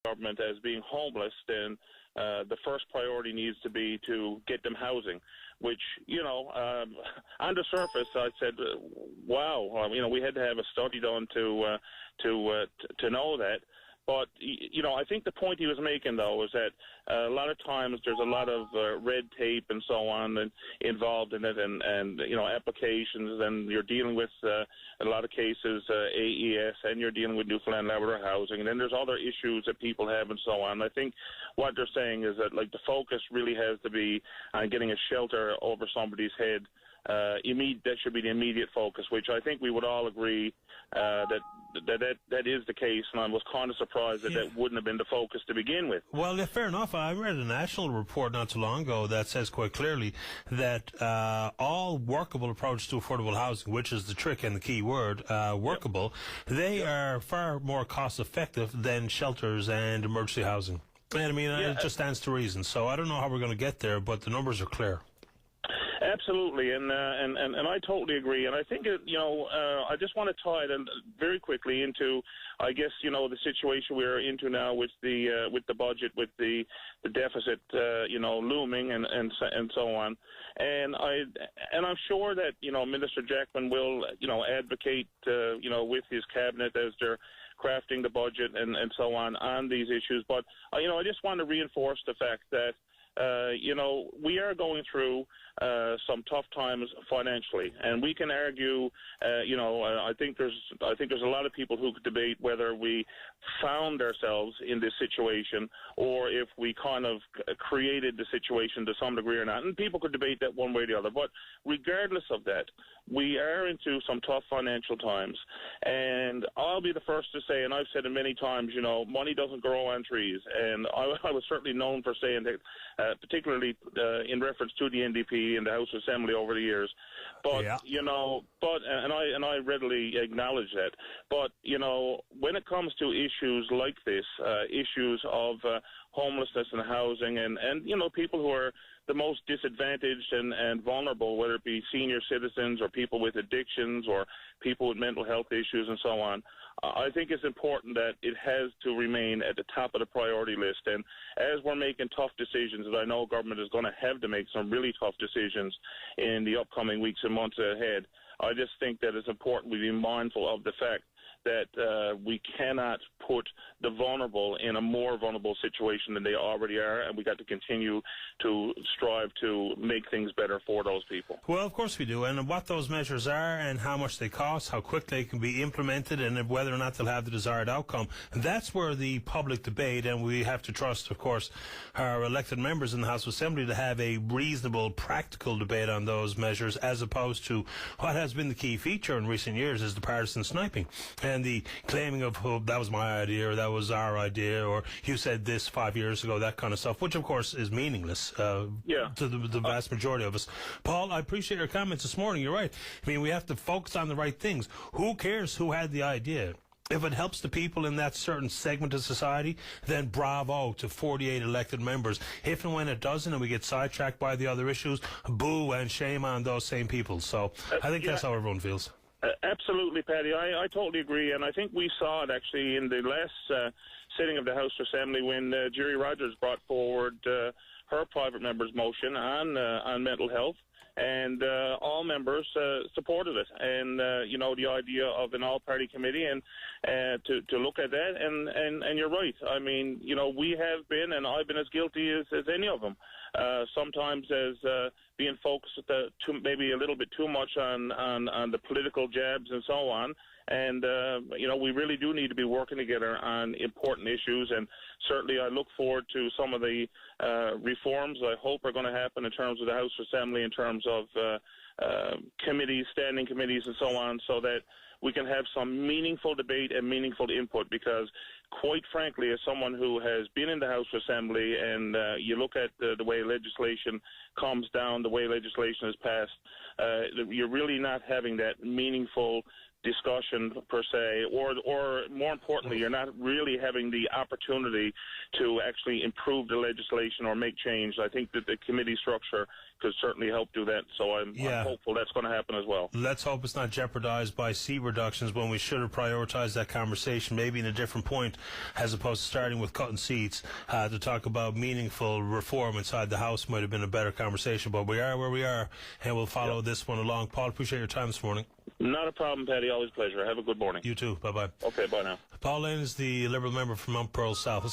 government as being homeless, then the first priority needs to be to get them housing, which, on the surface, I said, wow, we had to have a study done to know that. But, I think the point he was making, though, is that a lot of times there's a lot of red tape and so on and involved in it and applications, and you're dealing with, in a lot of cases, AES, and you're dealing with Newfoundland Labrador Housing, and then there's other issues that people have and so on. I think what they're saying is that, the focus really has to be on getting a shelter over somebody's head. That should be the immediate focus, which I think we would all agree that is the case, and I was kind of surprised that wouldn't have been the focus to begin with. Well, fair enough. I read a national report not too long ago that says quite clearly that all workable approaches to affordable housing, which is the trick and the key word, workable, they are far more cost effective than shelters and emergency housing. And it just stands to reason. So I don't know how we're going to get there, but the numbers are clear. Absolutely, and I totally agree. And I think I just want to tie it in very quickly into, I guess, the situation we're into now with the budget, with the deficit, looming and so on. And I'm sure that Minister Jackman will advocate with his cabinet as they're crafting the budget and so on these issues. But I just want to reinforce the fact that we are going through some tough times financially, and we can argue. I think there's a lot of people who could debate whether we found ourselves in this situation or if we kind of created the situation to some degree or not. And people could debate that one way or the other. But regardless of that, we are into some tough financial times, and I'll be the first to say, and I've said it many times, money doesn't grow on trees, and I was certainly known for saying that, particularly in reference to the NDP and the House Assembly over the years. But and I readily acknowledge that. But when it comes to issues like this, issues of homelessness and housing, and people who are the most disadvantaged and vulnerable, whether it be senior citizens or people with addictions or people with mental health issues and so on, I think it's important that it has to remain at the top of the priority list. And as we're making tough decisions, and I know government is going to have to make some really tough decisions in the upcoming weeks and months ahead, I just think that it's important we be mindful of the fact that we cannot put the vulnerable in a more vulnerable situation than they already are, and we got to continue to strive to make things better for those people. Well, of course we do, and what those measures are and how much they cost, how quick they can be implemented, and whether or not they'll have the desired outcome, that's where the public debate, and we have to trust, of course, our elected members in the House of Assembly to have a reasonable, practical debate on those measures, as opposed to what has been the key feature in recent years is the partisan sniping and the claiming of, oh, that was my idea, or that was our idea, or you said this 5 years ago, that kind of stuff, which of course is meaningless to the vast majority of us. Paul, I appreciate your comments this morning. You're right. We have to focus on the right things. Who cares who had the idea? If it helps the people in that certain segment of society, then bravo to 48 elected members. If and when it doesn't and we get sidetracked by the other issues, boo and shame on those same people. So I think that's how everyone feels. Absolutely, Paddy. I totally agree, and I think we saw it actually in the last sitting of the House Assembly when Jerry Rogers brought forward her private member's motion on mental health, and all members supported it. And the idea of an all-party committee and to look at that, and you're right. We have been, and I've been as guilty as any of them. Sometimes as being focused maybe a little bit too much on the political jabs and so on. And, we really do need to be working together on important issues. And certainly I look forward to some of the reforms I hope are going to happen in terms of the House Assembly, in terms of committees, standing committees and so on, so that we can have some meaningful debate and meaningful input, because quite frankly, as someone who has been in the House Assembly and you look at the way legislation comes down, the way legislation is passed, you're really not having that meaningful discussion per se, or more importantly, you're not really having the opportunity to actually improve the legislation or make change. I think that the committee structure could certainly help do that. So I'm hopeful that's going to happen as well. Let's hope it's not jeopardized by seat reductions when we should have prioritized that conversation, maybe in a different point, as opposed to starting with cutting seats. To talk about meaningful reform inside the House might have been a better conversation, but we are where we are, and we'll follow this one along. Paul, appreciate your time this morning. Not a problem, Paddy. Always a pleasure. Have a good morning. You too. Bye-bye. Okay, bye now. Paul Lane is the Liberal member from Mount Pearl South.